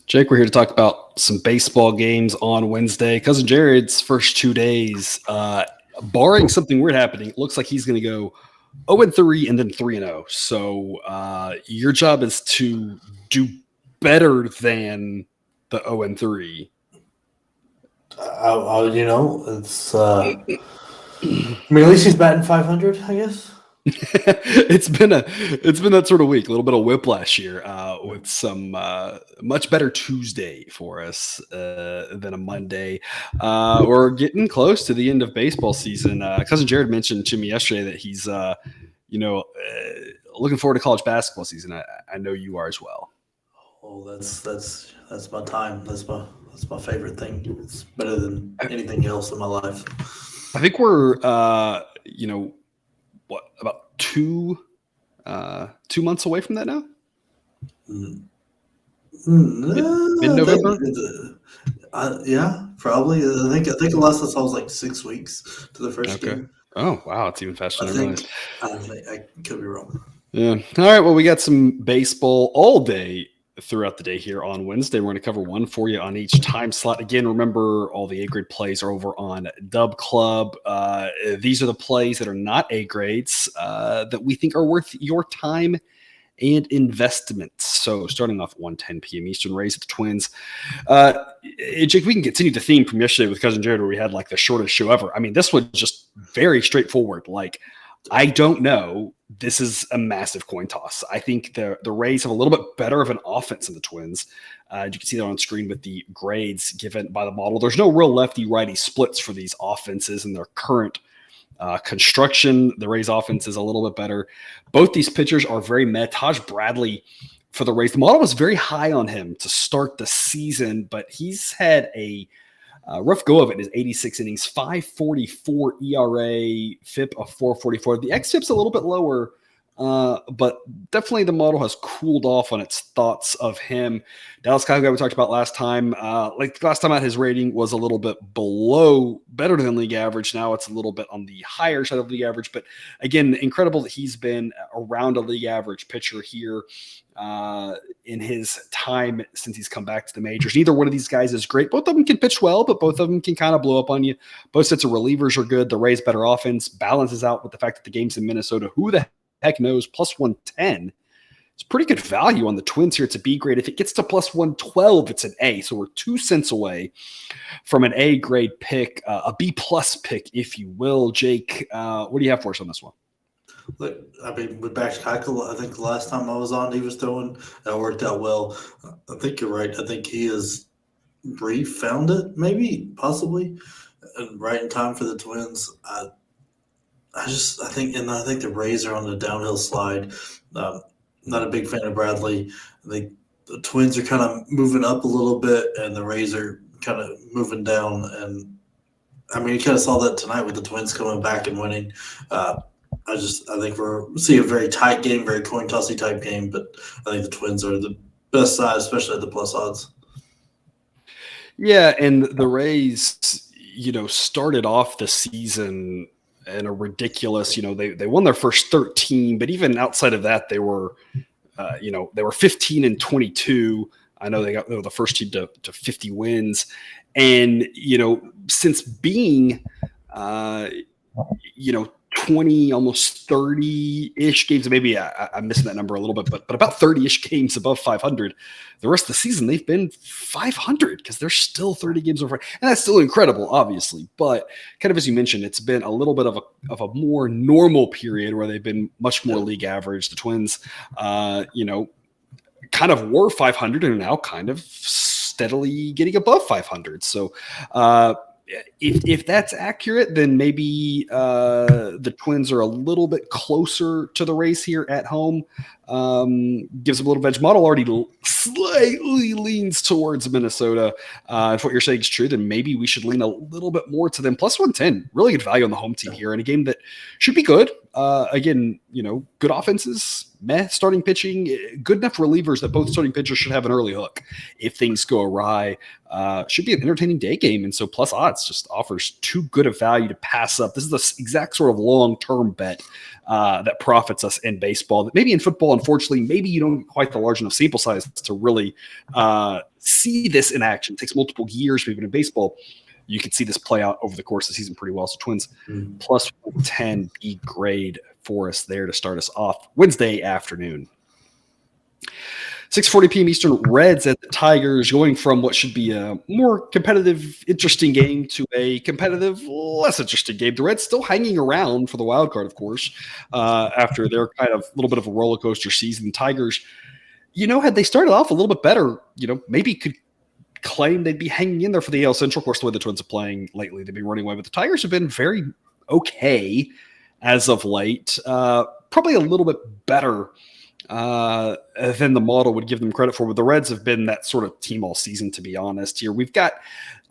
Jake, we're here to talk about some baseball games on Wednesday. Cousin Jared's first 2 days, barring something weird happening, it looks like he's going to go 0-3 and then 3-0. So your job is to do better than the 0-3. It's. At least he's batting 500, I guess. it's been that sort of week, a little bit of whiplash here with some much better Tuesday for us than a Monday. We're getting close to the end of baseball season. Cousin Jared mentioned to me yesterday that he's looking forward to college basketball season. I know you are as well. Oh, that's my time. That's my favorite thing. It's better than anything else in my life. I think we're about 2 months away from that now? Mid-November? Yeah, probably. I think the last I saw was like 6 weeks to the first game. Oh, wow. It's even faster than I realized. I could be wrong. Yeah. All right. Well, we got some baseball all day throughout the day here on Wednesday. We're going to cover one for you on each time slot. Again, remember all the A-grade plays are over on Dub Club. These are the plays that are not A-grades that we think are worth your time and investment. So starting off at 1:10 p.m. Eastern, Rays at the Twins. Jake, we can continue the theme from yesterday with Cousin Jared where we had like the shortest show ever. I mean, this was just very straightforward. Like, I don't know. This is a massive coin toss. I think the Rays have a little bit better of an offense than the Twins. You can see that on screen with the grades given by the model. There's no real lefty-righty splits for these offenses in their current construction. The Rays offense is a little bit better. Both these pitchers are very meh. Taj Bradley for the Rays, the model was very high on him to start the season, but he's had a rough go of it in his 86 innings, 5.44 ERA, FIP of 4.44. The xFIP's a little bit lower, but definitely the model has cooled off on its thoughts of him. Dallas Keuchel, we talked about last time. Last time out, his rating was a little bit better than league average. Now it's a little bit on the higher side of league average. But again, incredible that he's been around a league average pitcher here in his time since he's come back to the majors. Neither one of these guys is great. Both of them can pitch well, but both of them can kind of blow up on you. Both sets of relievers are good. The Rays' better offense balances out with the fact that the game's in Minnesota. Who the heck knows? Plus 110. It's pretty good value on the Twins here. It's a B grade. If it gets to plus 112, it's an A. So we're 2 cents away from an A grade pick, a B plus pick, if you will. Jake, what do you have for us on this one? Look, I mean, with Bax Keuchel, I think the last time I was on, he was throwing. That worked out well. I think you're right. I think he has refound it, maybe, possibly, and right in time for the Twins. I think the Rays are on the downhill slide. Not a big fan of Bradley. I think the Twins are kind of moving up a little bit, and the Rays are kind of moving down. And I mean, you kind of saw that tonight with the Twins coming back and winning. I think we're seeing a very tight game, very coin tossy type game, but I think the Twins are the best side, especially at the plus odds. Yeah, and the Rays, started off the season in a ridiculous, they won their first 13, but even outside of that, they were 15-22. I know they were the first team to 50 wins. And, since being, 20, almost 30-ish games, maybe I'm missing that number a little bit, but about 30-ish games above 500. The rest of the season, they've been 500 because they're still 30 games over. And that's still incredible, obviously. But kind of as you mentioned, it's been a little bit of a more normal period where they've been much more league average. The Twins, kind of were 500 and are now kind of steadily getting above 500. So, if that's accurate, then maybe the Twins are a little bit closer to the Rays here at home. Gives them a little edge. Model already slightly leans towards Minnesota. If what you're saying is true, then maybe we should lean a little bit more to them. Plus 110, really good value on the home team here in a game that should be good. Again, good offenses, starting pitching, good enough relievers that both starting pitchers should have an early hook if things go awry. Should be an entertaining day game, and so plus odds just offers too good a value to pass up. This is the exact sort of long-term bet that profits us in baseball. That maybe in football, unfortunately, maybe you don't get quite the large enough sample size to really see this in action. It takes multiple years, even in baseball. You can see this play out over the course of the season pretty well. So Twins plus 10 B grade for us there to start us off Wednesday afternoon. 6:40 p.m. Eastern, Reds at the Tigers, going from what should be a more competitive, interesting game to a competitive, less interesting game. The Reds still hanging around for the wild card, of course, after their kind of little bit of a roller coaster season. Tigers, had they started off a little bit better, maybe could claim they'd be hanging in there for the AL Central. Of course, the way the Twins are playing lately, they've been running away, but the Tigers have been very okay as of late. Probably a little bit better than the model would give them credit for. But the Reds have been that sort of team all season, to be honest. Here we've got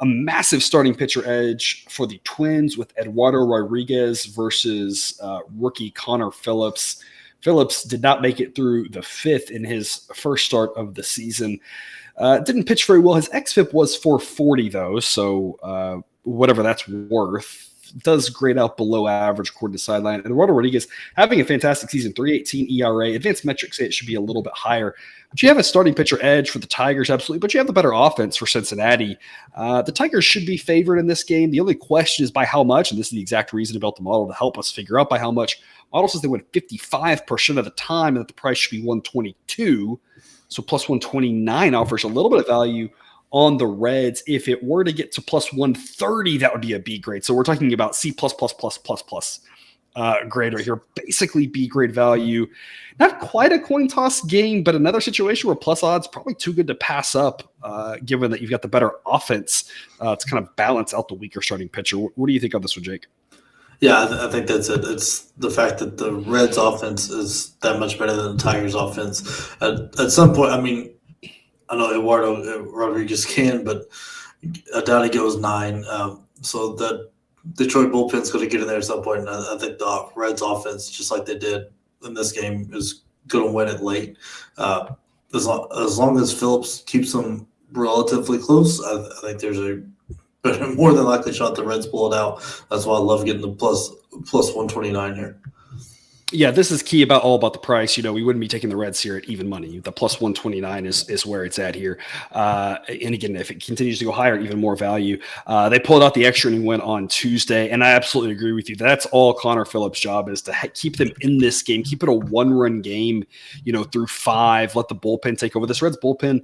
a massive starting pitcher edge for the Twins with Eduardo Rodriguez versus rookie Connor Phillips. Phillips did not make it through the fifth in his first start of the season. Didn't pitch very well. His xFIP was 440 though, so whatever that's worth. Does grade out below average according to Sideline. And Eduardo Rodriguez having a fantastic season, 3.18 ERA. Advanced metrics say it should be a little bit higher. But you have a starting pitcher edge for the Tigers, absolutely. But you have the better offense for Cincinnati. The Tigers should be favored in this game. The only question is by how much, and this is the exact reason about the model to help us figure out by how much. Model says they win 55% of the time and that the price should be 122. So plus 129 offers a little bit of value on the Reds. If it were to get to plus 130, that would be a B grade. So we're talking about C grade right here. Basically B grade value. Not quite a coin toss game, but another situation where plus odds probably too good to pass up, given that you've got the better offense to kind of balance out the weaker starting pitcher. What do you think on this one, Jake? Yeah, I think that's it. It's the fact that the Reds' offense is that much better than the Tigers' offense. At some point, I mean, I know Eduardo Rodriguez can, but I doubt he goes 9. So the Detroit bullpen's going to get in there at some point. And I think the Reds' offense, just like they did in this game, is going to win it late. As long as Phillips keeps them relatively close, I think there's a more than likely shot the Reds pull it out. That's why I love getting the plus 129 here. Yeah, this is key all about the price. We wouldn't be taking the Reds here at even money. The plus 129 is where it's at here. And again, if it continues to go higher, even more value. They pulled out the extra and went on Tuesday, and I absolutely agree with you. That's all Connor Phillips' job is to keep them in this game, keep it a one-run game, through 5. Let the bullpen take over. This Reds bullpen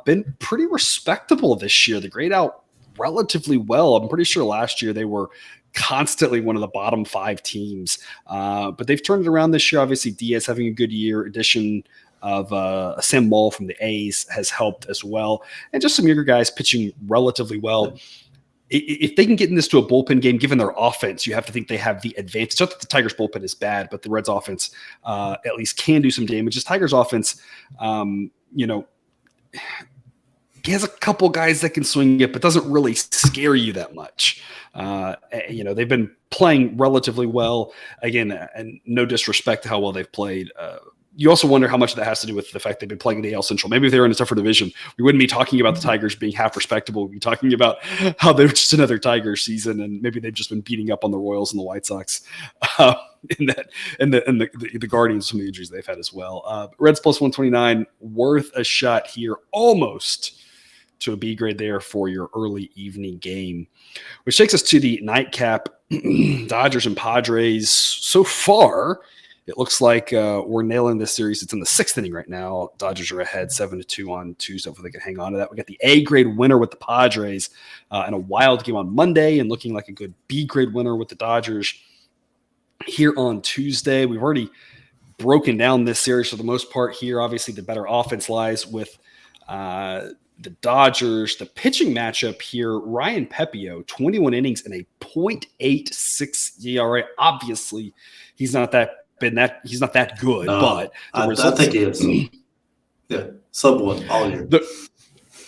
been pretty respectable this year. They grade out relatively well. I'm pretty sure last year they were constantly one of the bottom 5 teams, but they've turned it around this year. Obviously, Diaz having a good year. Addition of Sam Moll from the A's has helped as well, and just some younger guys pitching relatively well. If they can get in this to a bullpen game, given their offense, you have to think they have the advantage. Not that the Tigers bullpen is bad, but the Reds offense at least can do some damage. This Tigers offense, he has a couple guys that can swing it, but doesn't really scare you that much. They've been playing relatively well. Again, and no disrespect to how well they've played. You also wonder how much of that has to do with the fact they've been playing in the AL Central. Maybe if they were in a tougher division, we wouldn't be talking about the Tigers being half respectable. We'd be talking about how they're just another Tigers season, and maybe they've just been beating up on the Royals and the White Sox, and the Guardians, some of the injuries they've had as well. Reds plus 129, worth a shot here, almost to a B grade there for your early evening game, which takes us to the nightcap. Dodgers and Padres. So far, it looks like we're nailing this series. It's in the 6th inning right now. Dodgers are ahead 7-2 on Tuesday. Hopefully they can hang on to that. We got the A grade winner with the Padres in a wild game on Monday, and looking like a good B grade winner with the Dodgers here on Tuesday. We've already broken down this series for the most part here. Obviously, the better offense lies with the Dodgers. The pitching matchup here, Ryan Pepio, 21 innings and a .86 ERA. Obviously, he's not that good, but I think he is. Yeah, sub 1 all year.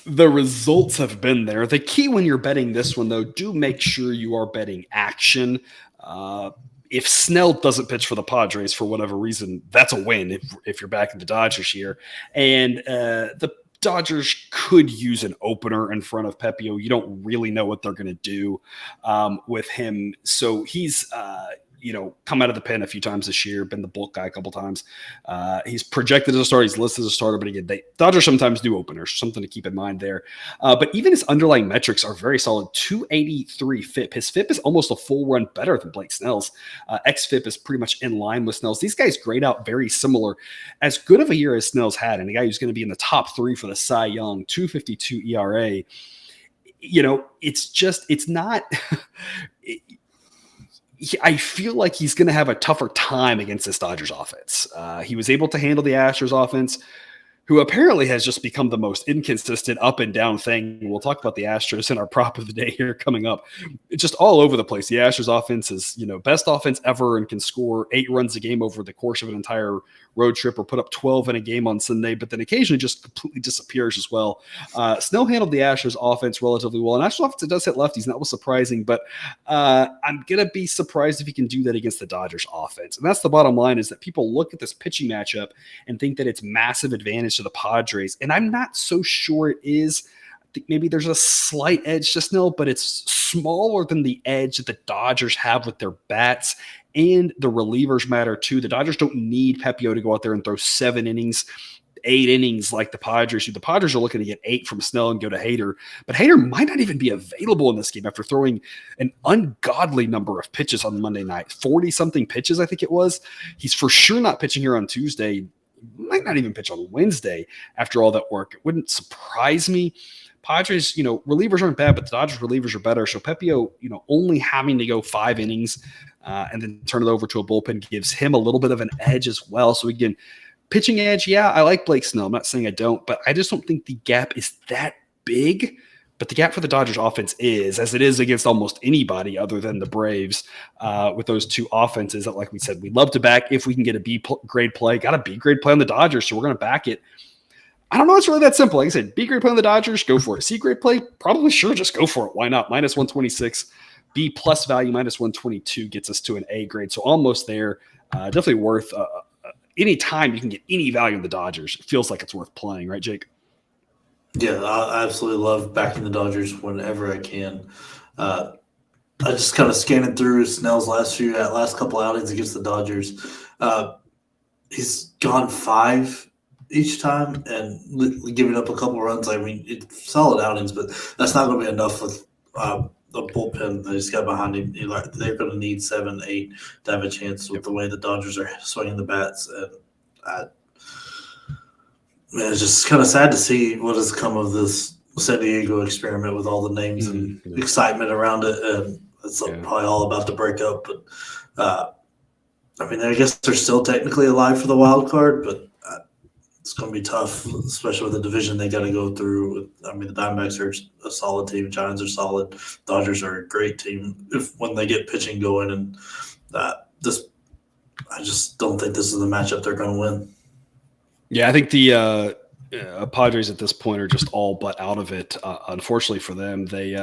The results have been there. The key when you're betting this one, though, do make sure you are betting action. If Snell doesn't pitch for the Padres for whatever reason, that's a win if you're backing the Dodgers here. And the Dodgers could use an opener in front of Pepio. You don't really know what they're going to do with him. So he's come out of the pen a few times this year, been the bulk guy a couple times. He's projected as a starter. He's listed as a starter, but again, Dodgers sometimes do openers, something to keep in mind there. But even his underlying metrics are very solid. 283 FIP. His FIP is almost a full run better than Blake Snell's. XFIP is pretty much in line with Snell's. These guys grade out very similar. As good of a year as Snell's had, and a guy who's going to be in the top 3 for the Cy Young, 252 ERA. It's not. I feel like he's going to have a tougher time against this Dodgers offense. He was able to handle the Astros offense, who apparently has just become the most inconsistent up and down thing. We'll talk about the Astros in our prop of the day here coming up. It's just all over the place. The Astros offense is, best offense ever and can score 8 runs a game over the course of an entire road trip or put up 12 in a game on Sunday, but then occasionally just completely disappears as well. Snell handled the Astros offense relatively well. And Astros offense, it does hit lefties, and that was surprising, but I'm going to be surprised if he can do that against the Dodgers offense. And that's the bottom line, is that people look at this pitching matchup and think that it's massive advantage to the Padres. And I'm not so sure it is. I think maybe there's a slight edge to Snell, but it's smaller than the edge that the Dodgers have with their bats, and the relievers matter too. The Dodgers don't need Pepio to go out there and throw 7 innings, 8 innings like the Padres do. The Padres are looking to get 8 from Snell and go to Hader, but Hader might not even be available in this game after throwing an ungodly number of pitches on Monday night, 40-something pitches, I think it was. He's for sure not pitching here on Tuesday. Might not even pitch on Wednesday after all that work. It wouldn't surprise me. Padres, relievers aren't bad, but the Dodgers relievers are better. So Pepio, only having to go 5 innings and then turn it over to a bullpen gives him a little bit of an edge as well. So again, pitching edge, yeah, I like Blake Snell. I'm not saying I don't, but I just don't think the gap is that big. But the gap for the Dodgers offense is, as it is against almost anybody other than the Braves, with those 2 offenses that, like we said, we love to back if we can get a B-grade play. Got a B-grade play on the Dodgers, so we're going to back it. I don't know. It's really that simple. Like I said, B-grade play on the Dodgers, go for it. C-grade play, probably sure, just go for it. Why not? Minus 126. B plus value, minus 122 gets us to an A grade. So almost there. Definitely worth any time you can get any value in the Dodgers. It feels like it's worth playing, right, Jake? Yeah, I absolutely love backing the Dodgers whenever I can. I just kind of scanning through Snell's last couple outings against the Dodgers. He's gone 5 each time and giving up a couple runs. I mean, it's solid outings, but that's not going to be enough with the bullpen that he's got behind him. They're going to need 7, 8 to have a chance with the way the Dodgers are swinging the bats. And it's just kind of sad to see what has come of this San Diego experiment with all the names and excitement around it. And it's probably all about to break up. But, I guess they're still technically alive for the wild card, but it's going to be tough, especially with the division they got to go through. The Diamondbacks are a solid team. Giants are solid. Dodgers are a great team when they get pitching going. And I just don't think this is the matchup they're going to win. Yeah, I think the Padres at this point are just all but out of it. Unfortunately for them, they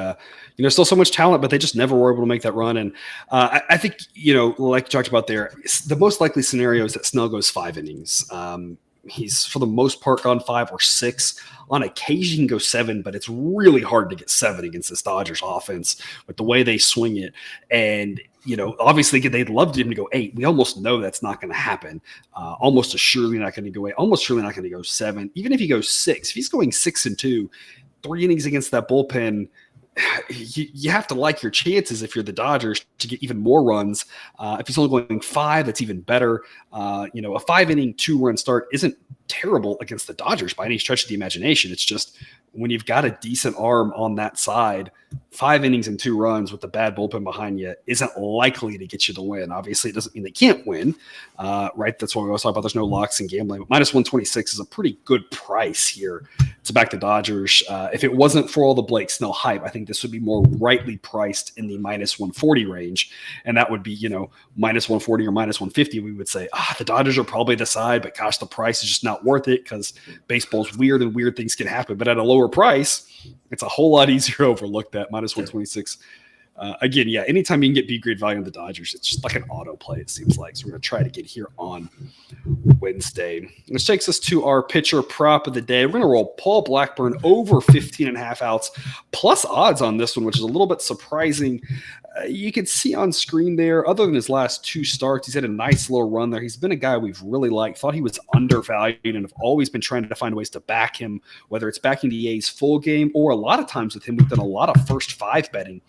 still so much talent, but they just never were able to make that run. And I think like you talked about there, the most likely scenario is that Snell goes 5 innings. He's for the most part gone 5 or 6. On occasion, he can go 7, but it's really hard to get 7 against this Dodgers offense with the way they swing it. And obviously they'd love him to go 8. We almost know that's not going to happen. Almost assuredly not going to go 8. Almost surely not going to go 7. Even if he goes 6, if he's going 6-2, 3 innings against that bullpen, you have to like your chances if you're the Dodgers to get even more runs. If he's only going 5, that's even better. A 5-inning 2-run start isn't terrible against the Dodgers by any stretch of the imagination. It's just when you've got a decent arm on that side, 5 innings and 2 runs with the bad bullpen behind you isn't likely to get you the win. Obviously, it doesn't mean they can't win, right? That's what we always talk about. There's no locks in gambling. But minus 126 is a pretty good price here to back the Dodgers. If it wasn't for all the Blake Snell hype, I think this would be more rightly priced in the minus 140 range. And that would be, minus 140 or minus 150. We would say, the Dodgers are probably the side, but gosh, the price is just not worth it because baseball's weird and weird things can happen. But at a lower price, it's a whole lot easier to overlook that minus 126. Again, anytime you can get B-grade value on the Dodgers, it's just like an auto play, it seems like. So we're going to try to get here on Wednesday. Which takes us to our pitcher prop of the day. We're going to roll Paul Blackburn over 15.5 outs, plus odds on this one, which is a little bit surprising. You can see on screen there, other than his last 2 starts, he's had a nice little run there. He's been a guy we've really liked, thought he was undervalued, and have always been trying to find ways to back him, whether it's backing the A's full game or a lot of times with him, we've done a lot of first 5 betting.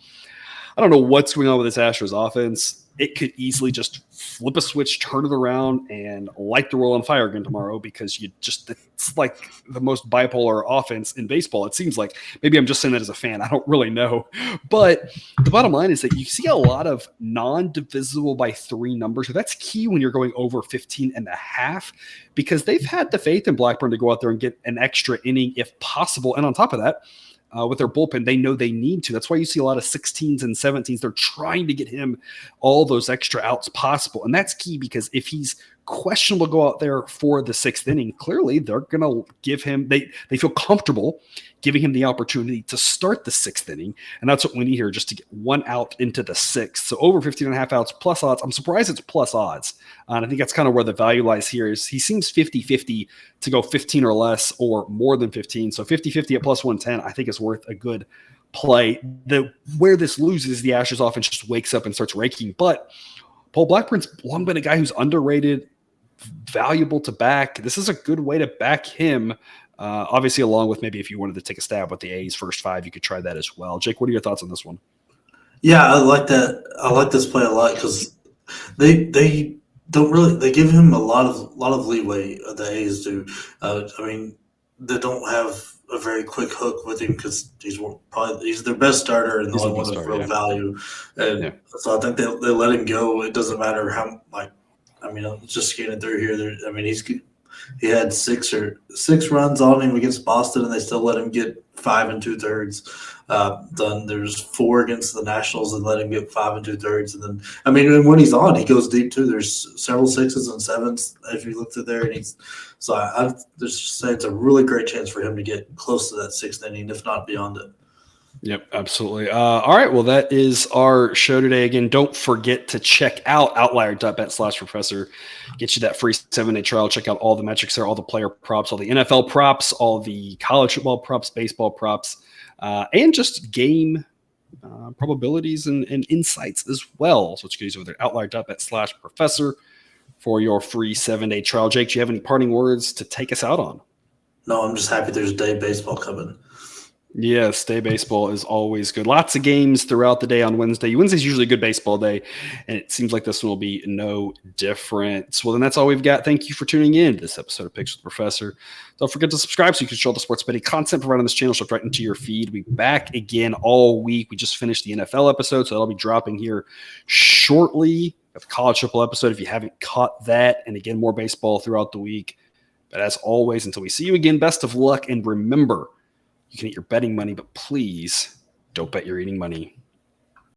I don't know what's going on with this Astros offense. It could easily just flip a switch, turn it around, and light the world on fire again tomorrow because it's like the most bipolar offense in baseball. It seems like. Maybe I'm just saying that as a fan. I don't really know. But the bottom line is that you see a lot of non-divisible by 3 numbers. So that's key when you're going over 15.5 because they've had the faith in Blackburn to go out there and get an extra inning if possible. And on top of that, with their bullpen, they know they need to. That's why you see a lot of 16s and 17s. They're trying to get him all those extra outs possible. And that's key because if he's questionable to go out there for the 6th inning, clearly they're going to give him, they feel comfortable giving him the opportunity to start the 6th inning. And that's what we need here, just to get 1 out into the 6th. So over 15.5 outs plus odds. I'm surprised it's plus odds. And I think that's kind of where the value lies here is he seems 50-50 to go 15 or less or more than 15. So 50-50 at plus 110, I think is worth a good play. Where this loses, the Astros offense just wakes up and starts raking. But Paul Blackburn's long been a guy who's underrated, valuable to back. This is a good way to back him. Obviously, along with maybe if you wanted to take a stab with the A's first 5, you could try that as well. Jake, what are your thoughts on this one? Yeah, I like that. I like this play a lot because they don't really, they give him a lot of leeway. The A's do. I mean, they don't have a very quick hook with him because he's their best starter and the only one with real value. And so I think they let him go. It doesn't matter how I'm just scanning through here. He had 6 runs on him against Boston, and they still let him get 5 2/3 done. There's 4 against the Nationals and let him get 5 2/3, and then when he's on, he goes deep too. There's several 6s and 7s if you look through there, and I just say it's a really great chance for him to get close to that 6th inning, if not beyond it. Yep, absolutely. All right, well, that is our show today. Again, don't forget to check out Outlier.bet/professor. Get you that free 7-day trial. Check out all the metrics there, all the player props, all the NFL props, all the college football props, baseball props, and just game probabilities and insights as well. So what you can use over there, Outlier.bet/professor for your free 7-day trial. Jake, do you have any parting words to take us out on? No, I'm just happy there's day baseball coming. Yes, day baseball is always good. Lots of games throughout the day on Wednesday. Wednesday's usually a good baseball day, and it seems like this one will be no different. Well, then that's all we've got. Thank you for tuning in to this episode of Picks with the Professor. Don't forget to subscribe so you can show all the sports betting content provided on this channel shoved right into your feed. We'll be back again all week. We just finished the NFL episode, so that'll be dropping here shortly. The college football episode if you haven't caught that, and again, more baseball throughout the week. But as always, until we see you again, best of luck, and remember, you can eat your betting money, but please don't bet your eating money.